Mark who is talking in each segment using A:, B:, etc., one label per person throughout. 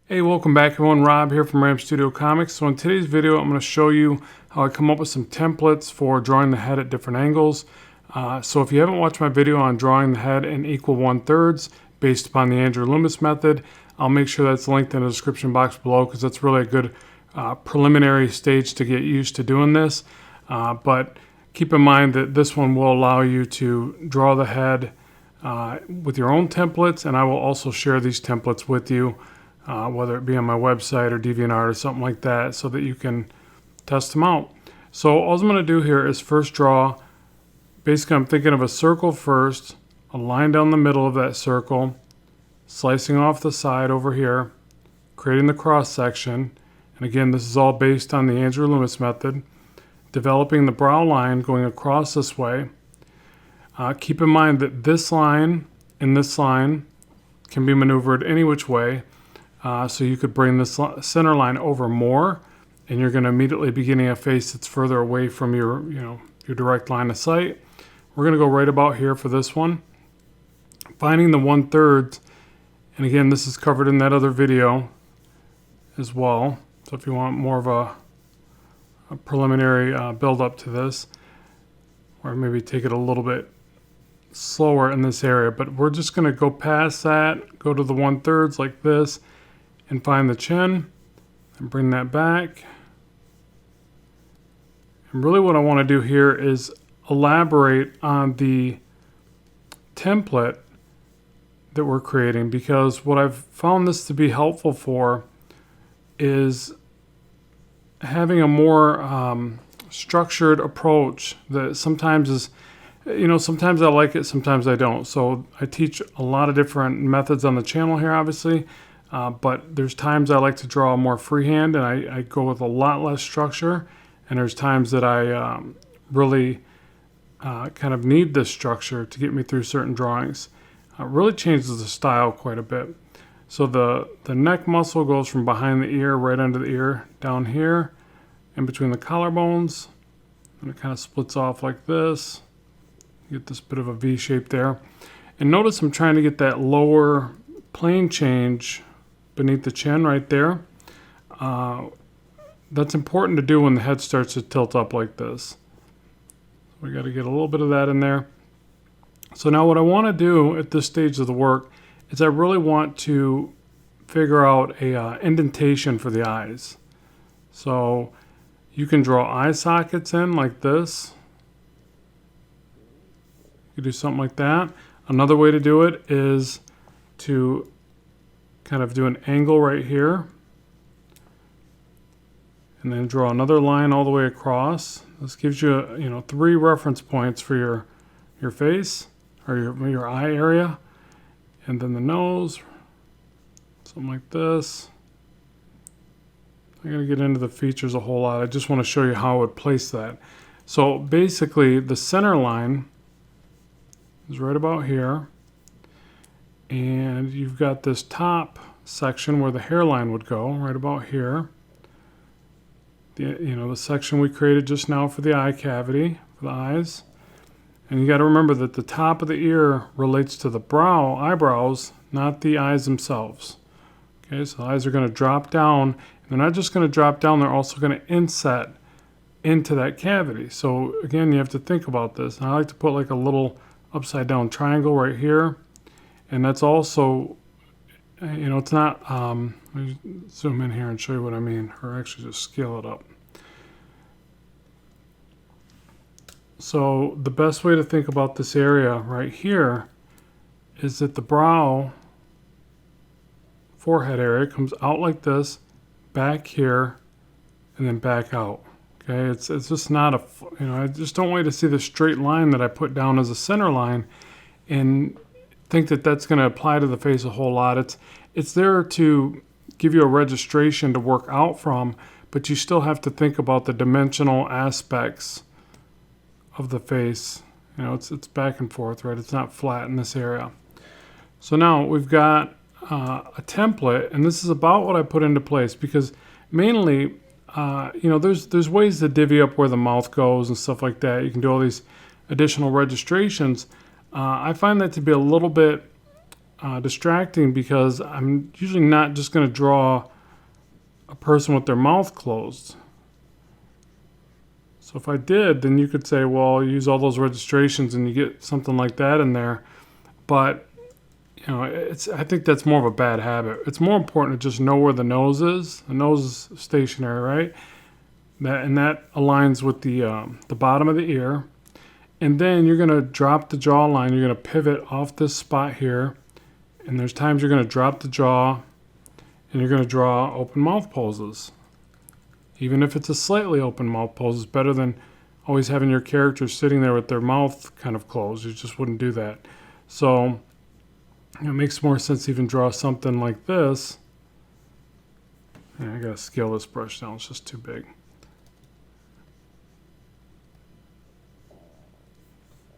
A: Hey, welcome back everyone. Rob here from Ram Studio Comics. So in today's video, I'm going to show you how I come up with some templates for drawing the head at different angles. So if you haven't watched my video on drawing the head in equal 1/3 based upon the Andrew Loomis method, I'll make sure that's linked in the description box below because that's really a good preliminary stage to get used to doing this. But keep in mind that this one will allow you to draw the head with your own templates, and I will also share these templates with you. Whether it be on my website or DeviantArt or something like that, so that you can test them out. So all I'm going to do here is first draw, basically I'm thinking of a circle first, a line down the middle of that circle, slicing off the side over here, creating the cross section, and again this is all based on the Andrew Loomis method, developing the brow line going across this way. Keep in mind that this line and this line can be maneuvered any which way. So you could bring this center line over more, and you're going to immediately be getting a face that's further away from your direct line of sight. We're going to go right about here for this one. Finding the 1/3, and again, this is covered in that other video as well. So if you want more of a preliminary build up to this, or maybe take it a little bit slower in this area, but we're just going to go past that, go to the 1/3 like this, and find the chin and bring that back. And really what I want to do here is elaborate on the template that we're creating, because what I've found this to be helpful for is having a more structured approach that sometimes is, sometimes I like it, sometimes I don't. So I teach a lot of different methods on the channel here, obviously. But there's times I like to draw more freehand, and I go with a lot less structure. And there's times that I really kind of need this structure to get me through certain drawings. Really changes the style quite a bit. So the neck muscle goes from behind the ear right under the ear down here in between the collarbones, and it kind of splits off like this. You get this bit of a V shape there. And notice I'm trying to get that lower plane change beneath the chin right there. That's important to do when the head starts to tilt up like this. We got to get a little bit of that in there. So now what I want to do at this stage of the work is I really want to figure out a indentation for the eyes. So you can draw eye sockets in like this. You do something like that. Another way to do it is to kind of do an angle right here, and then draw another line all the way across. This gives you 3 reference points for your face or your eye area, and then the nose, something like this. I'm going to get into the features a whole lot. I just want to show you how I would place that. So basically the center line is right about here. And you've got this top section where the hairline would go, right about here. The section we created just now for the eye cavity, for the eyes. And you got to remember that the top of the ear relates to the eyebrows, not the eyes themselves. Okay, so the eyes are going to drop down. And they're not just going to drop down, they're also going to inset into that cavity. So again, you have to think about this. And I like to put like a little upside down triangle right here. And that's also, it's not, let me zoom in here and show you what I mean, or actually just scale it up. So the best way to think about this area right here is that the forehead area comes out like this, back here, and then back out. Okay, it's just not I just don't want you to see the straight line that I put down as a center line and think that that's going to apply to the face a whole lot. It's there to give you a registration to work out from, but you still have to think about the dimensional aspects of the face. It's back and forth, right? It's not flat in this area. So now we've got a template, and this is about what I put into place, because mainly there's ways to divvy up where the mouth goes and stuff like that. You can do all these additional registrations. I find that to be a little bit distracting because I'm usually not just going to draw a person with their mouth closed. So if I did, then you could say, well, use all those registrations and you get something like that in there. But you know, I think that's more of a bad habit. It's more important to just know where the nose is. The nose is stationary, right? That aligns with the bottom of the ear. And then you're going to drop the jawline. You're going to pivot off this spot here. And there's times you're going to drop the jaw and you're going to draw open mouth poses. Even if it's a slightly open mouth pose, it's better than always having your character sitting there with their mouth kind of closed. You just wouldn't do that. So it makes more sense to even draw something like this. And I gotta scale this brush down, it's just too big.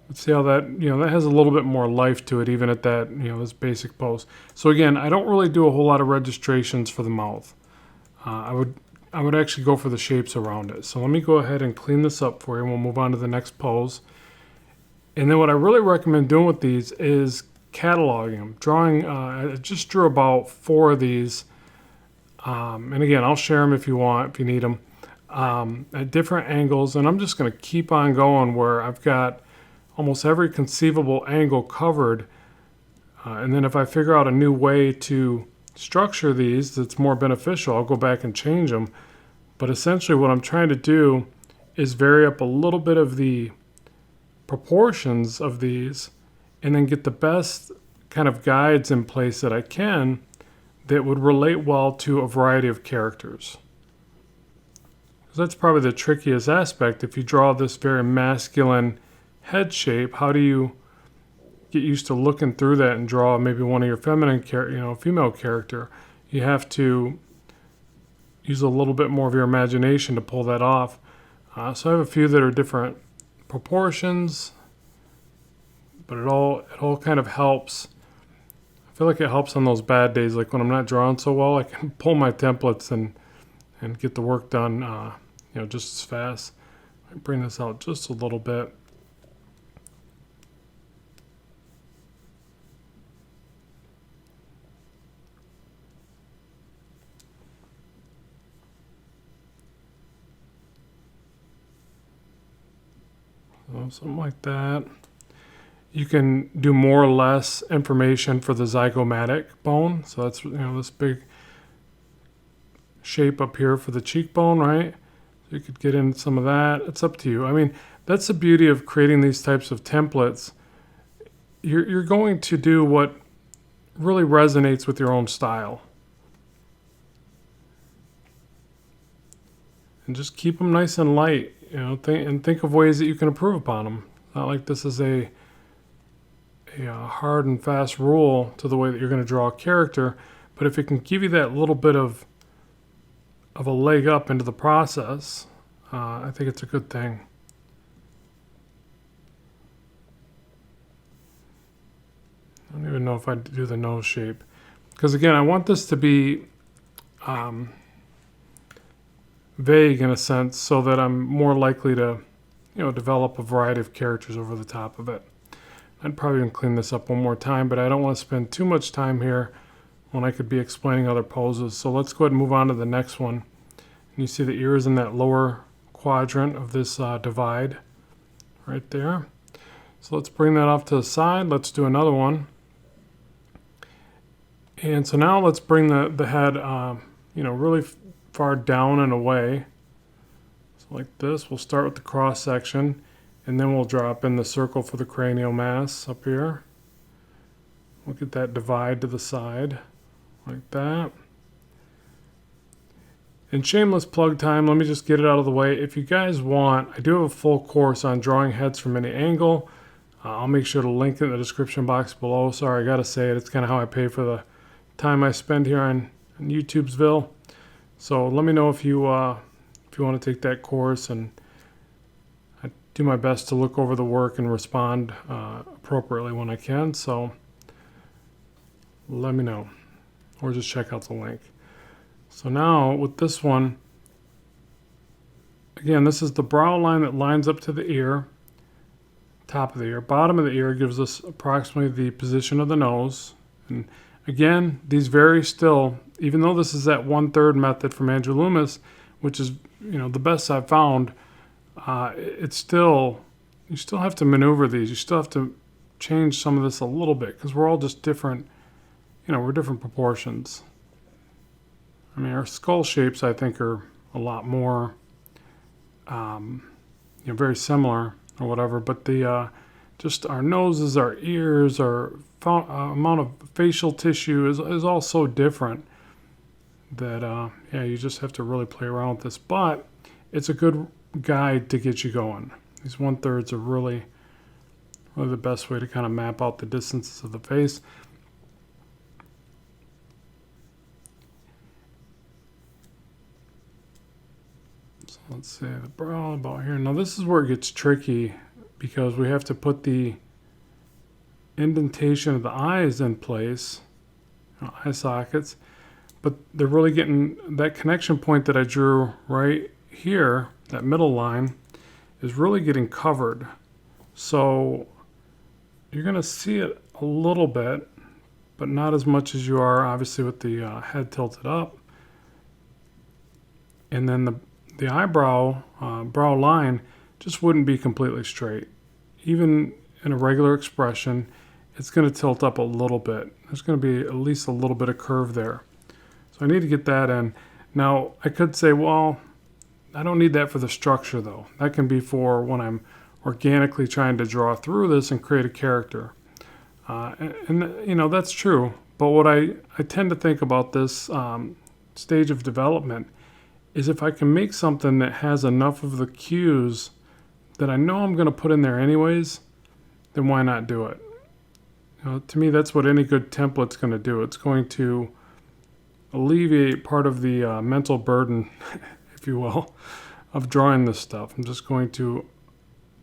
A: Let's see how that, you know, that has a little bit more life to it, even at that, you know, this basic pose. So again, I don't really do a whole lot of registrations for the mouth. I would actually go for the shapes around it. So let me go ahead and clean this up for you, and we'll move on to the next pose. And then what I really recommend doing with these is cataloging them. Drawing, I just drew about 4 of these. And again, I'll share them if you want, if you need them, at different angles. And I'm just going to keep on going where I've got almost every conceivable angle covered. And then if I figure out a new way to structure these that's more beneficial, I'll go back and change them. But essentially what I'm trying to do is vary up a little bit of the proportions of these and then get the best kind of guides in place that I can that would relate well to a variety of characters. So that's probably the trickiest aspect. If you draw this very masculine head shape, how do you get used to looking through that and draw maybe one of your feminine, female character? You have to use a little bit more of your imagination to pull that off. So I have a few that are different proportions, but it all kind of helps. I feel like it helps on those bad days, like when I'm not drawing so well, I can pull my templates and get the work done, just as fast. I bring this out just a little bit. So something like that. You can do more or less information for the zygomatic bone. So that's, this big shape up here for the cheekbone, right? So you could get in some of that. It's up to you. I mean, that's the beauty of creating these types of templates. You're going to do what really resonates with your own style. And just keep them nice and light, think of ways that you can improve upon them. Not like this is a hard and fast rule to the way that you're going to draw a character, but if it can give you that little bit of a leg up into the process, I think it's a good thing. I don't even know if I do the nose shape, because again, I want this to be vague in a sense, so that I'm more likely to develop a variety of characters over the top of it. I'd probably even clean this up one more time, but I don't want to spend too much time here when I could be explaining other poses. So let's go ahead and move on to the next one. And you see the ear is in that lower quadrant of this divide right there. So let's bring that off to the side. Let's do another one. And so now let's bring the head really far down and away. So like this, we'll start with the cross section. And then we'll drop in the circle for the cranial mass up here. We'll get that divide to the side, like that. And shameless plug time, let me just get it out of the way. If you guys want, I do have a full course on drawing heads from any angle. I'll make sure to link it in the description box below. Sorry, I gotta say it. It's kind of how I pay for the time I spend here on YouTubesville. So let me know if you want to take that course, and do my best to look over the work and respond appropriately when I can. So let me know, or just check out the link. So now with this one, again, this is the brow line that lines up to the ear, top of the ear. Bottom of the ear gives us approximately the position of the nose, And again, these vary still, even though this is that 1/3 method from Andrew Loomis, which is, the best I've found. It's still, you still have to maneuver these. You still have to change some of this a little bit because we're all just different. We're different proportions. I mean, our skull shapes, I think, are a lot more, very similar or whatever. But just our noses, our ears, our amount of facial tissue is all so different that, you just have to really play around with this. But it's a good guide to get you going. These 1/3 are really the best way to kind of map out the distances of the face. So let's see the brow about here. Now this is where it gets tricky because we have to put the indentation of the eyes in place, eye sockets, but they're really getting that connection point that I drew right here, that middle line, is really getting covered. So you're going to see it a little bit, but not as much as you are obviously with the head tilted up. And then the eyebrow, brow line just wouldn't be completely straight. Even in a regular expression, it's going to tilt up a little bit. There's going to be at least a little bit of curve there. So I need to get that in. Now, I could say, well, I don't need that for the structure, though. That can be for when I'm organically trying to draw through this and create a character. And that's true. But what I tend to think about this stage of development is if I can make something that has enough of the cues that I know I'm going to put in there anyways, then why not do it? To me, that's what any good template's going to do. It's going to alleviate part of the mental burden, if you will, of drawing this stuff. I'm just going to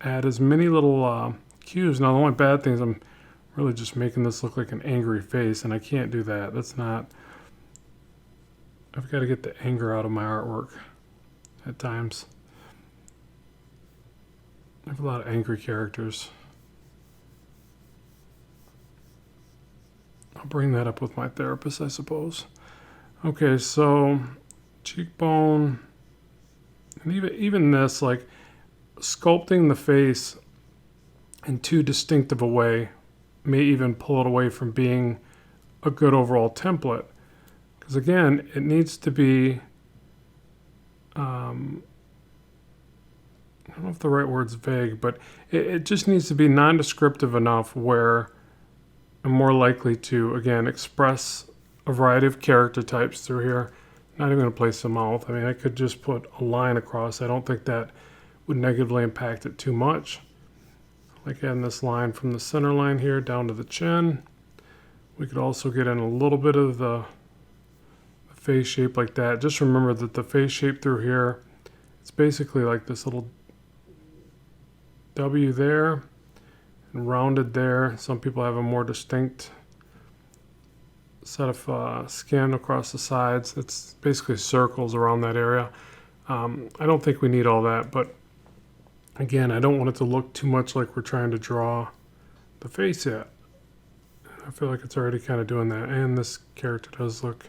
A: add as many little cues. Now, the only bad thing is I'm really just making this look like an angry face, and I can't do that. That's not... I've got to get the anger out of my artwork at times. I have a lot of angry characters. I'll bring that up with my therapist, I suppose. Okay, so cheekbone, and even this, like sculpting the face in too distinctive a way may even pull it away from being a good overall template. Because again, it needs to be, I don't know if the right word's vague, but it just needs to be nondescriptive enough where I'm more likely to, again, express a variety of character types through here. Not even going to place a mouth. I mean, I could just put a line across. I don't think that would negatively impact it too much. Like adding this line from the center line here down to the chin. We could also get in a little bit of the face shape like that. Just remember that the face shape through here, it's basically like this little W there and rounded there. Some people have a more distinct set of skin across the sides. It's basically circles around that area. I don't think we need all that, but again, I don't want it to look too much like we're trying to draw the face yet. I feel like it's already kind of doing that. And this character does look,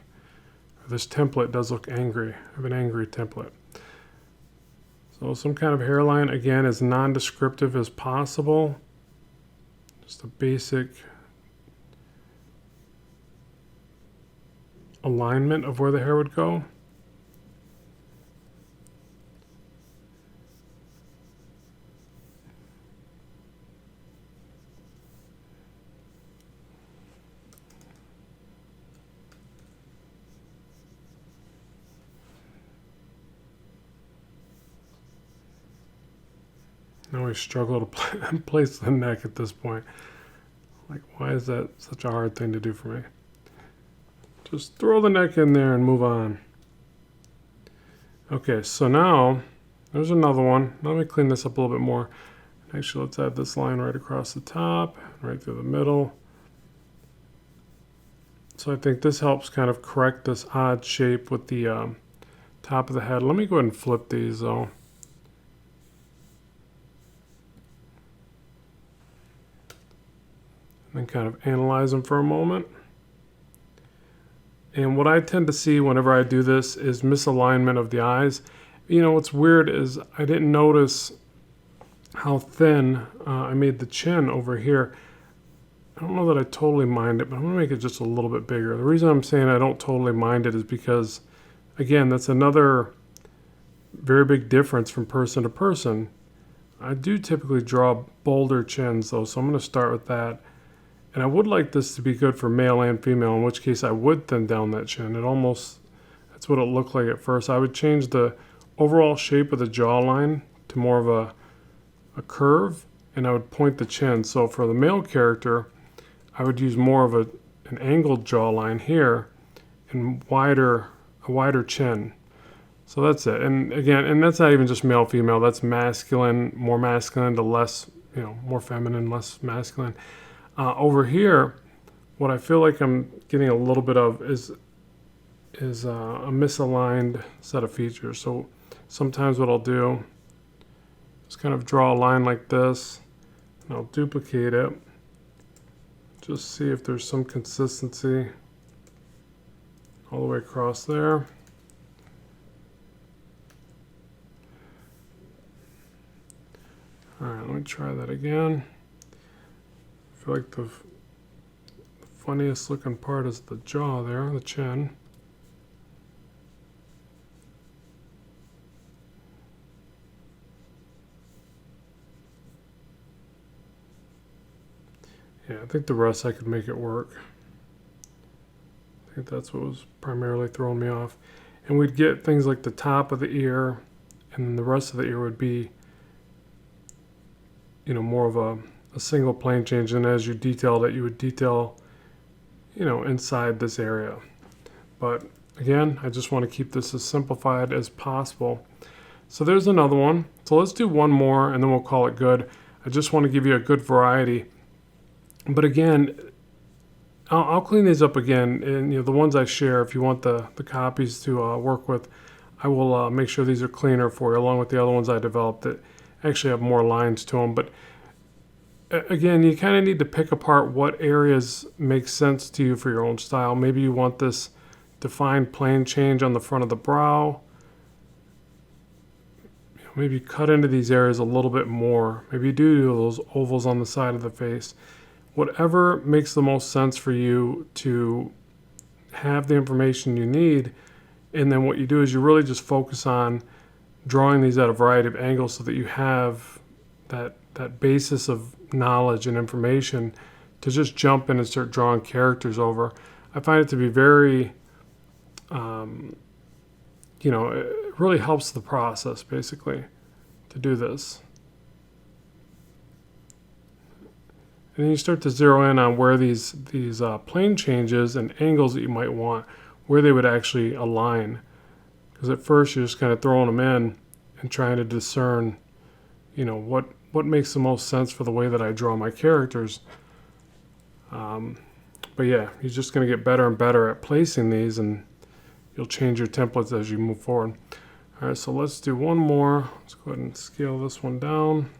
A: this template does look angry. I have an angry template. So some kind of hairline, again, as non-descriptive as possible. Just a basic alignment of where the hair would go. I always struggle to place the neck at this point. Like, why is that such a hard thing to do for me? Just throw the neck in there and move on. Okay, so now there's another one. Let me clean this up a little bit more. Actually, let's add this line right across the top, right through the middle. So I think this helps kind of correct this odd shape with the top of the head. Let me go ahead and flip these though. And kind of analyze them for a moment. And what I tend to see whenever I do this is misalignment of the eyes. You know, what's weird is I didn't notice how thin I made the chin over here. I don't know that I totally mind it, but I'm going to make it just a little bit bigger. The reason I'm saying I don't totally mind it is because, again, that's another very big difference from person to person. I do typically draw bolder chins though, so I'm going to start with that. And I would like this to be good for male and female, in which case I would thin down that chin. That's what it looked like at first. I would change the overall shape of the jawline to more of a curve, and I would point the chin. So for the male character, I would use more of an angled jawline here and a wider chin. So that's it. And again, and that's not even just male, female. That's masculine, more masculine to less, more feminine, less masculine. Over here, what I feel like I'm getting a little bit of is a misaligned set of features. So sometimes what I'll do is kind of draw a line like this, and I'll duplicate it. Just see if there's some consistency all the way across there. All right, let me try that again. I feel like the funniest looking part is the jaw there, the chin. Yeah, I think the rest I could make it work. I think that's what was primarily throwing me off. And we'd get things like the top of the ear, and then the rest of the ear would be, more of a single plane change. And as you detailed it, you would detail, inside this area. But again, I just want to keep this as simplified as possible. So there's another one. So let's do one more, and then we'll call it good. I just want to give you a good variety. But again, I'll clean these up again, and the ones I share, if you want the copies to work with, I will make sure these are cleaner for you, along with the other ones I developed that actually have more lines to them. But again, you kind of need to pick apart what areas make sense to you for your own style. Maybe you want this defined plane change on the front of the brow. Maybe cut into these areas a little bit more. Maybe you do those ovals on the side of the face. Whatever makes the most sense for you to have the information you need. And then what you do is you really just focus on drawing these at a variety of angles so that you have that basis of knowledge and information to just jump in and start drawing characters over. I find it to be very, it really helps the process basically to do this. And then you start to zero in on where these plane changes and angles that you might want, where they would actually align. Because at first you're just kind of throwing them in and trying to discern, what makes the most sense for the way that I draw my characters. But yeah, you're just going to get better and better at placing these, and you'll change your templates as you move forward. All right, so let's do one more. Let's go ahead and scale this one down.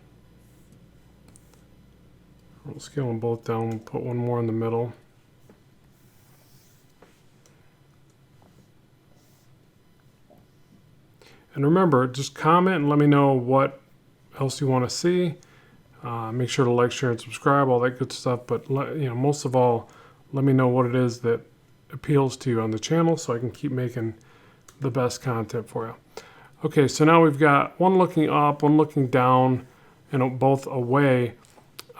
A: We'll scale them both down. We'll put one more in the middle. And remember, just comment and let me know what else you want to see. Make sure to like, share, and subscribe, all that good stuff. But most of all, let me know what it is that appeals to you on the channel so I can keep making the best content for you. Okay, so now we've got one looking up, one looking down, and both away.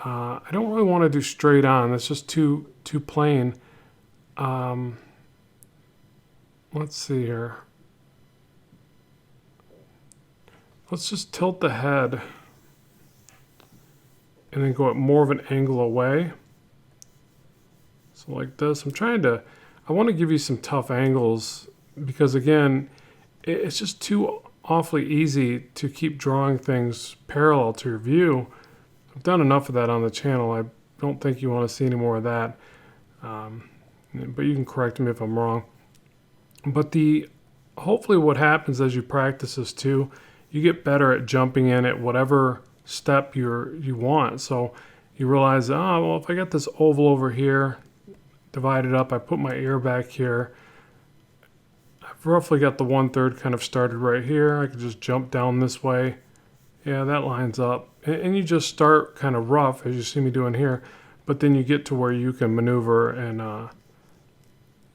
A: I don't really want to do straight on. That's just too plain. Let's see here. Let's just tilt the head and then go at more of an angle away. So like this. I want to give you some tough angles because again, it's just too awfully easy to keep drawing things parallel to your view. I've done enough of that on the channel. I don't think you want to see any more of that. But you can correct me if I'm wrong. But hopefully what happens as you practice this too, you get better at jumping in at whatever step you want. So you realize, well, if I got this oval over here, divide it up, I put my ear back here, roughly got the 1/3 kind of started right here. I could just jump down this way. Yeah, that lines up. And you just start kind of rough, as you see me doing here, but then you get to where you can maneuver and,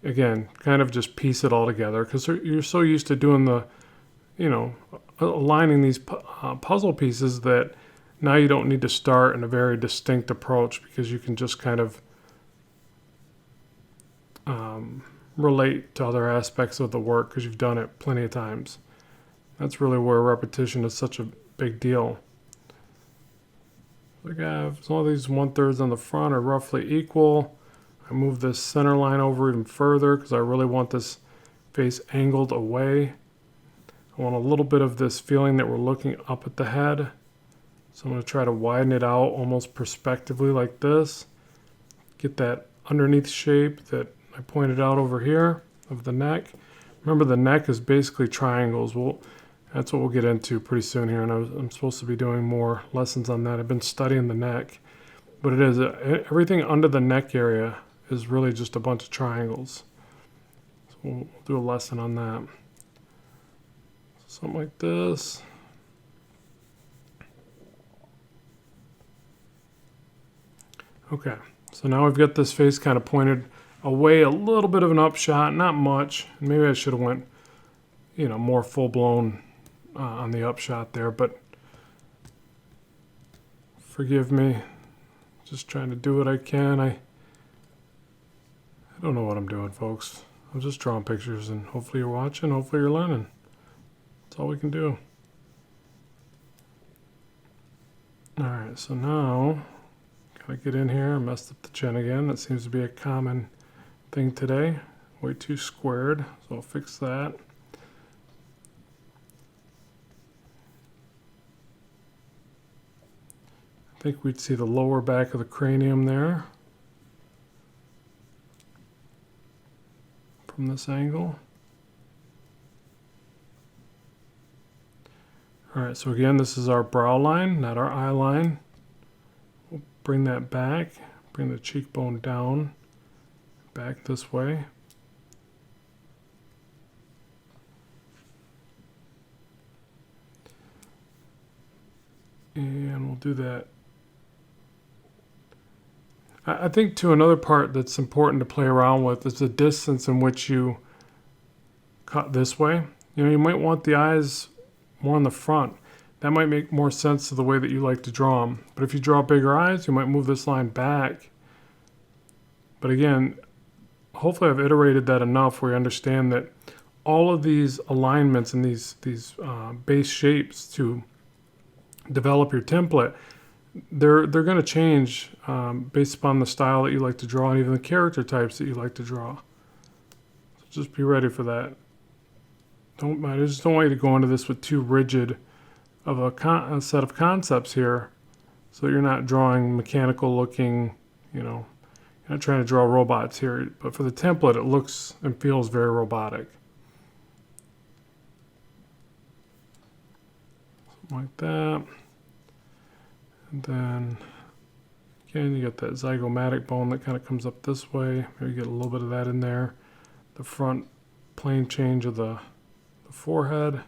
A: again, kind of just piece it all together, because you're so used to doing the, aligning these puzzle pieces that now you don't need to start in a very distinct approach, because you can just kind of relate to other aspects of the work because you've done it plenty of times. That's really where repetition is such a big deal. Like as long as these 1/3 on the front are roughly equal, I move this center line over even further because I really want this face angled away. I want a little bit of this feeling that we're looking up at the head. So I'm going to try to widen it out almost perspectively like this. Get that underneath shape that I pointed out over here of the neck. Remember, the neck is basically triangles. That's what we'll get into pretty soon here, and I'm supposed to be doing more lessons on that. I've been studying the neck, but it is everything under the neck area is really just a bunch of triangles. So we'll do a lesson on that. Something like this. Okay, so now we've got this face kind of pointed away, a little bit of an upshot, not much. Maybe I should have went, more full-blown on the upshot there, but forgive me. Just trying to do what I can. I don't know what I'm doing, folks. I'm just drawing pictures, and hopefully you're watching, hopefully you're learning. That's all we can do. All right, so now gotta get in here. I messed up the chin again. That seems to be a common thing today. Way too squared, so I'll fix that. I think we'd see the lower back of the cranium there from this angle. All right, so again, this is our brow line, not our eye line. We'll bring that back, bring the cheekbone down, back this way. And we'll do that. I think too, another part that's important to play around with is the distance in which you cut this way. You might want the eyes more in the front. That might make more sense to the way that you like to draw them. But if you draw bigger eyes, you might move this line back. But again, hopefully I've iterated that enough where you understand that all of these alignments and these base shapes to develop your template, they're going to change based upon the style that you like to draw and even the character types that you like to draw. So just be ready for that. I just don't want you to go into this with too rigid of a set of concepts here, so you're not drawing mechanical looking, you're not trying to draw robots here, but for the template it looks and feels very robotic. Something like that. And then again, you got that zygomatic bone that kind of comes up this way. Maybe get a little bit of that in there. The front plane change of the forehead.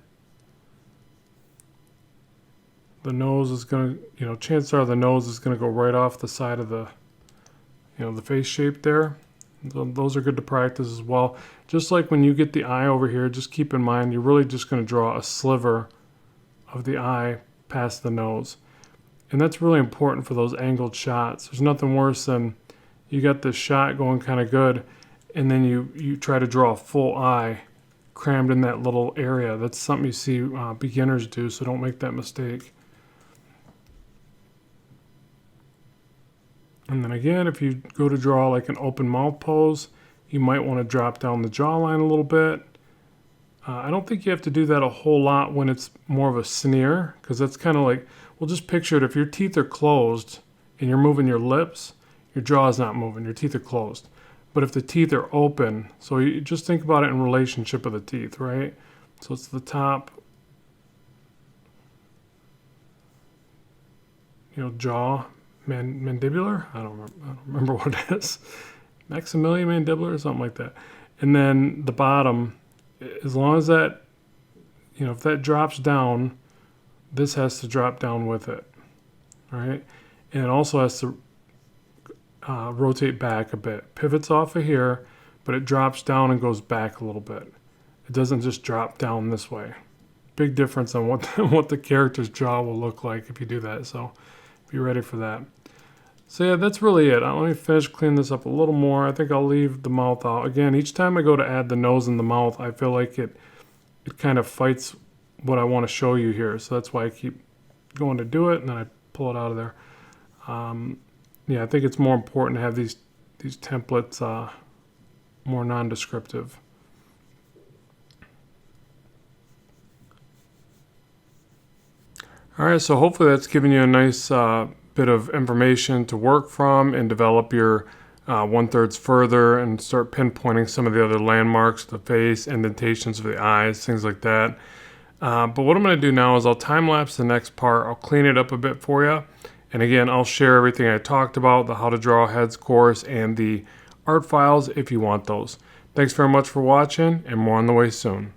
A: The nose is going to, chances are the nose is going to go right off the side of the, the face shape there. Those are good to practice as well. Just like when you get the eye over here, just keep in mind you're really just going to draw a sliver of the eye past the nose. And that's really important for those angled shots. There's nothing worse than you got this shot going kind of good, and then you try to draw a full eye crammed in that little area. That's something you see beginners do, so don't make that mistake. And then again, if you go to draw like an open mouth pose, you might want to drop down the jawline a little bit. I don't think you have to do that a whole lot when it's more of a sneer, because that's kind of like, well, just picture it. If your teeth are closed and you're moving your lips, your jaw is not moving, your teeth are closed. But if the teeth are open, so you just think about it in relationship of the teeth, right? So it's the top, jaw, mandibular? I don't remember what it is. Maximilian mandibular or something like that. And then the bottom as long as that, if that drops down, this has to drop down with it, all right? And it also has to rotate back a bit. Pivots off of here, but it drops down and goes back a little bit. It doesn't just drop down this way. Big difference on what the character's jaw will look like if you do that, so be ready for that. So yeah, that's really it. Let me finish cleaning this up a little more. I think I'll leave the mouth out. Again, each time I go to add the nose and the mouth, I feel like it kind of fights what I want to show you here. So that's why I keep going to do it, and then I pull it out of there. Yeah, I think it's more important to have these templates more non-descriptive. All right, so hopefully that's given you a nice bit of information to work from and develop your 1/3 further and start pinpointing some of the other landmarks, the face, indentations of the eyes, things like that. But what I'm going to do now is I'll time-lapse the next part. I'll clean it up a bit for you. And again, I'll share everything I talked about, the How to Draw Heads course and the art files if you want those. Thanks very much for watching, and more on the way soon.